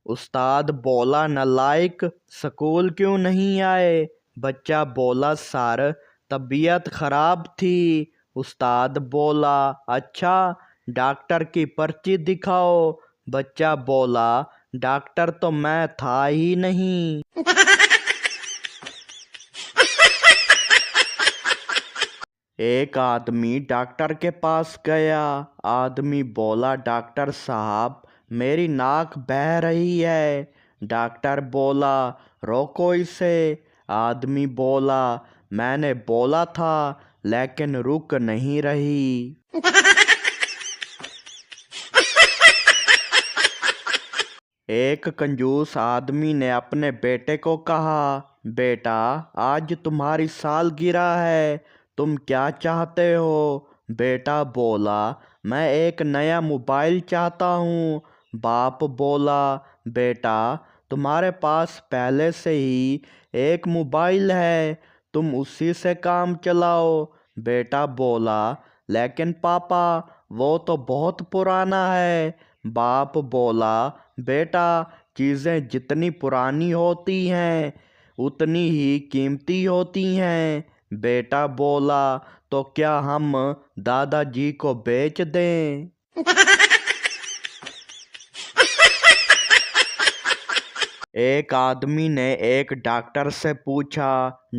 استاد بولا नालायक स्कूल क्यों नहीं आए। बच्चा बोला सर तबीयत खराब थी। उस्ताद बोला अच्छा डॉक्टर की पर्ची दिखाओ। बच्चा बोला डॉक्टर तो मैं था ही नहीं। एक आदमी डॉक्टर के पास गया। आदमी बोला डॉक्टर साहब मेरी नाक बह रही है। डॉक्टर बोला रोको इसे। आदमी बोला मैंने बोला था लेकिन रुक नहीं रही। एक कंजूस आदमी ने अपने बेटे को कहा बेटा आज तुम्हारी सालगिरह है, तुम क्या चाहते हो। बेटा बोला मैं एक नया मोबाइल चाहता हूँ। बाप बोला बेटा तुम्हारे पास पहले से ही एक मोबाइल है, तुम उसी से काम चलाओ। बेटा बोला लेकिन पापा वो तो बहुत पुराना है। बाप बोला बेटा चीज़ें जितनी पुरानी होती हैं उतनी ही कीमती होती हैं। बेटा बोला तो क्या हम दादाजी को बेच दें। एक आदमी ने एक डॉक्टर से पूछा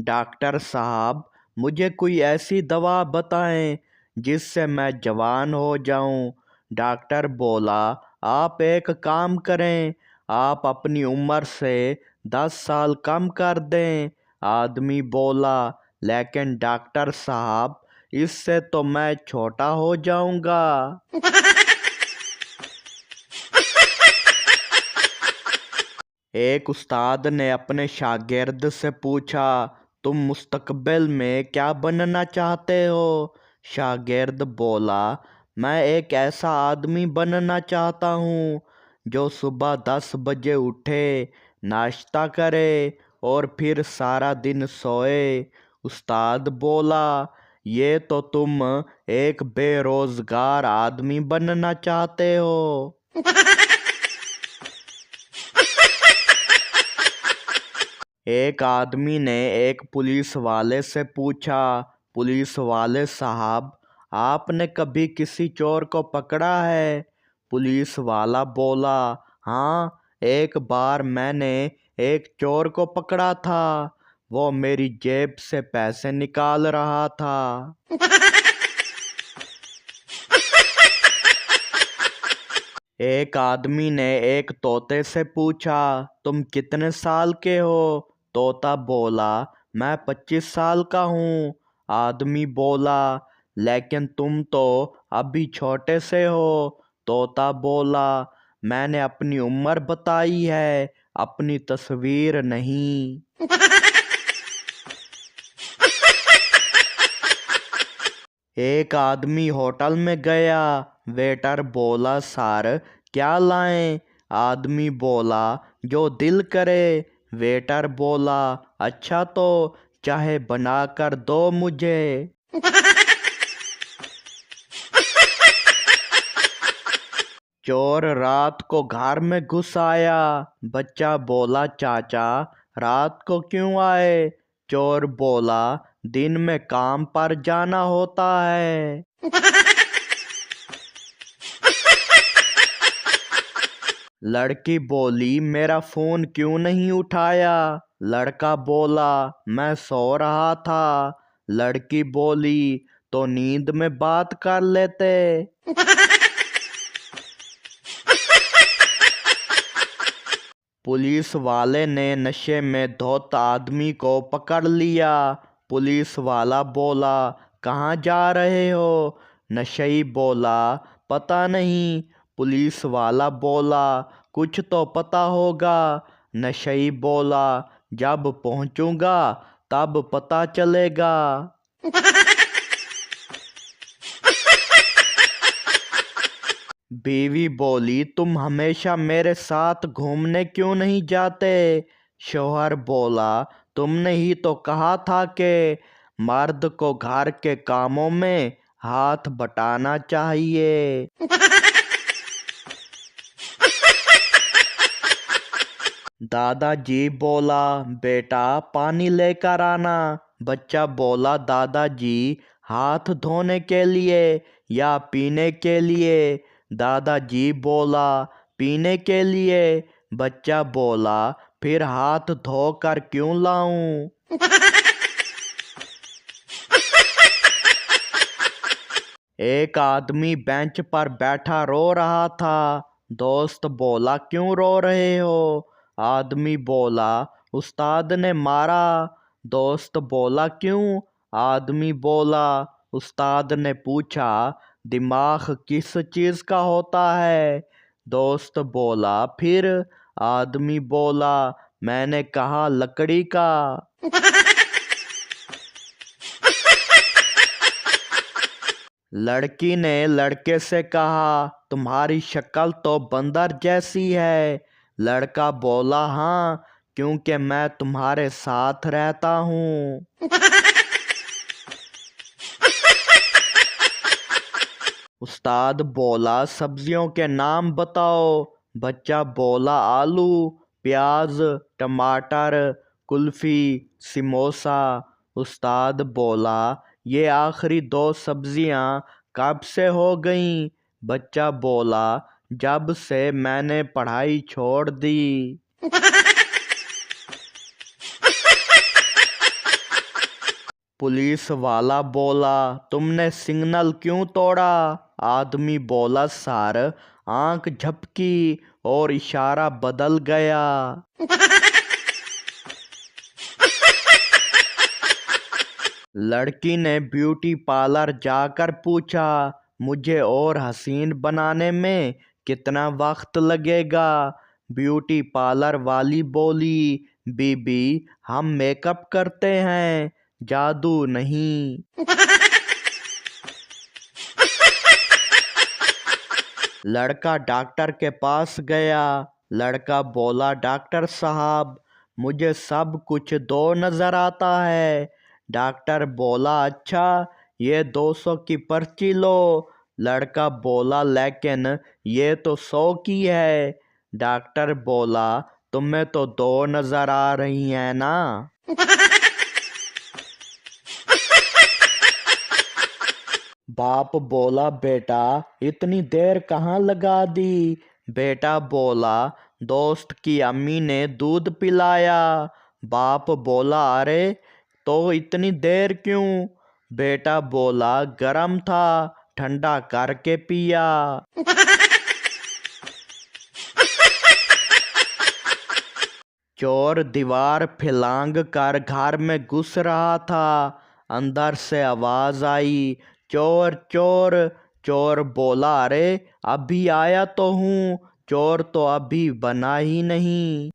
डॉक्टर साहब मुझे कोई ऐसी दवा बताएं जिससे मैं जवान हो जाऊं। डॉक्टर बोला आप एक काम करें, आप अपनी उम्र से 10 साल कम कर दें। आदमी बोला लेकिन डॉक्टर साहब इससे तो मैं छोटा हो जाऊंगा। एक उस्ताद ने अपने शागिर्द से पूछा तुम मुस्तकबिल में क्या बनना चाहते हो। शागिर्द बोला मैं एक ऐसा आदमी बनना चाहता हूँ जो सुबह 10 बजे उठे, नाश्ता करे और फिर सारा दिन सोए। उस्ताद बोला ये तो तुम एक बेरोजगार आदमी बनना चाहते हो। एक आदमी ने एक पुलिस वाले से पूछा पुलिस वाले साहब आपने कभी किसी चोर को पकड़ा है। पुलिस वाला बोला हाँ एक बार मैंने एक चोर को पकड़ा था, वो मेरी जेब से पैसे निकाल रहा था। एक आदमी ने एक तोते से पूछा तुम कितने साल के हो। तोता बोला मैं 25 साल का हूँ। आदमी बोला लेकिन तुम तो अभी छोटे से हो। तोता बोला मैंने अपनी उम्र बताई है, अपनी तस्वीर नहीं। एक आदमी होटल में गया। वेटर बोला सर क्या लाएं। आदमी बोला जो दिल करे। वेटर बोला अच्छा तो चाहे बना कर दो मुझे। चोर रात को घर में घुस आया। बच्चा बोला चाचा रात को क्यों आए। चोर बोला दिन में काम पर जाना होता है। लड़की बोली मेरा फोन क्यों नहीं उठाया। लड़का बोला मैं सो रहा था। लड़की बोली तो नींद में बात कर लेते। पुलिस वाले ने नशे में धुत आदमी को पकड़ लिया। पुलिस वाला बोला कहाँ जा रहे हो। नशेई बोला पता नहीं। पुलिस वाला बोला कुछ तो पता होगा। नशेई बोला जब पहुंचूंगा तब पता चलेगा। बीवी बोली तुम हमेशा मेरे साथ घूमने क्यों नहीं जाते। शौहर बोला तुमने ही तो कहा था कि मर्द को घर के कामों में हाथ बटाना चाहिए। दादाजी बोला, बेटा पानी लेकर आना। बच्चा बोला, दादाजी हाथ धोने के लिए या पीने के लिए? दादाजी बोला, पीने के लिए। बच्चा बोला, फिर हाथ धोकर क्यों लाऊं? एक आदमी बेंच पर बैठा रो रहा था। दोस्त बोला, क्यों रो रहे हो? आदमी बोला, उस्ताद ने मारा। दोस्त बोला, क्यों? आदमी बोला, उस्ताद ने पूछा, दिमाग किस चीज का होता है? दोस्त बोला, फिर? आदमी बोला, मैंने कहा लकड़ी का। लड़की ने लड़के से कहा, तुम्हारी शक्ल तो बंदर जैसी है। लड़का बोला, हाँ, क्योंकि मैं तुम्हारे साथ रहता हूँ। उस्ताद बोला, सब्जियों के नाम बताओ। बच्चा बोला, आलू, प्याज, टमाटर, कुल्फी, समोसा। उस्ताद बोला, ये आखिरी दो सब्जियां कब से हो गईं? बच्चा बोला, जब से मैंने पढ़ाई छोड़ दी। पुलिस वाला बोला, तुमने सिग्नल क्यों तोड़ा? आदमी बोला, सर, आंख झपकी और इशारा बदल गया। लड़की ने ब्यूटी पार्लर जाकर पूछा, मुझे और हसीन बनाने में कितना वक्त लगेगा? ब्यूटी पार्लर वाली बोली, बीबी, हम मेकअप करते हैं, जादू नहीं। लड़का डॉक्टर के पास गया। लड़का बोला, डॉक्टर साहब, मुझे सब कुछ दो नजर आता है। डॉक्टर बोला, अच्छा, ये 200 की पर्ची लो। लड़का बोला, लेकिन ये तो 100 की है। डॉक्टर बोला, तुम्हें तो दो नजर आ रही हैं ना। बाप बोला, बेटा इतनी देर कहाँ लगा दी? बेटा बोला, दोस्त की अम्मी ने दूध पिलाया। बाप बोला, अरे तो इतनी देर क्यों? बेटा बोला, गरम था, ठंडा करके पिया। चोर दीवार फिलांग कर घर में घुस रहा था। अंदर से आवाज आई, चोर चोर। चोर बोला, अरे अभी आया तो हूँ, चोर तो अभी बना ही नहीं।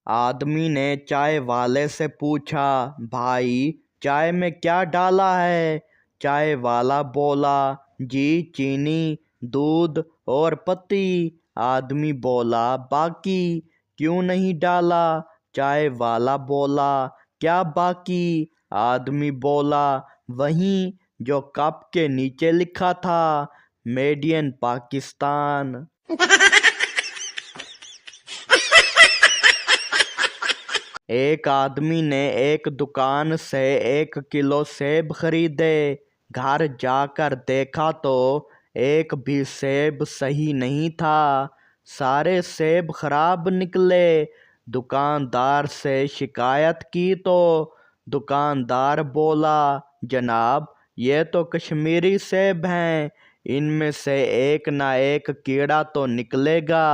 आदमी ने चाय वाले से पूछा, भाई चाय में क्या डाला है? चाय वाला बोला, जी चीनी, दूध और पत्ती। आदमी बोला, बाकी क्यों नहीं डाला? चाय वाला बोला, क्या बाकी? आदमी बोला, वहीं जो कप के नीचे लिखा था, मेड इन पाकिस्तान। एक आदमी ने एक दुकान से 1 किलो सेब खरीदे। घर जाकर देखा तो एक भी सेब सही नहीं था, सारे सेब खराब निकले। दुकानदार से शिकायत की तो दुकानदार बोला, जनाब ये तो कश्मीरी सेब हैं, इनमें से एक ना एक कीड़ा तो निकलेगा।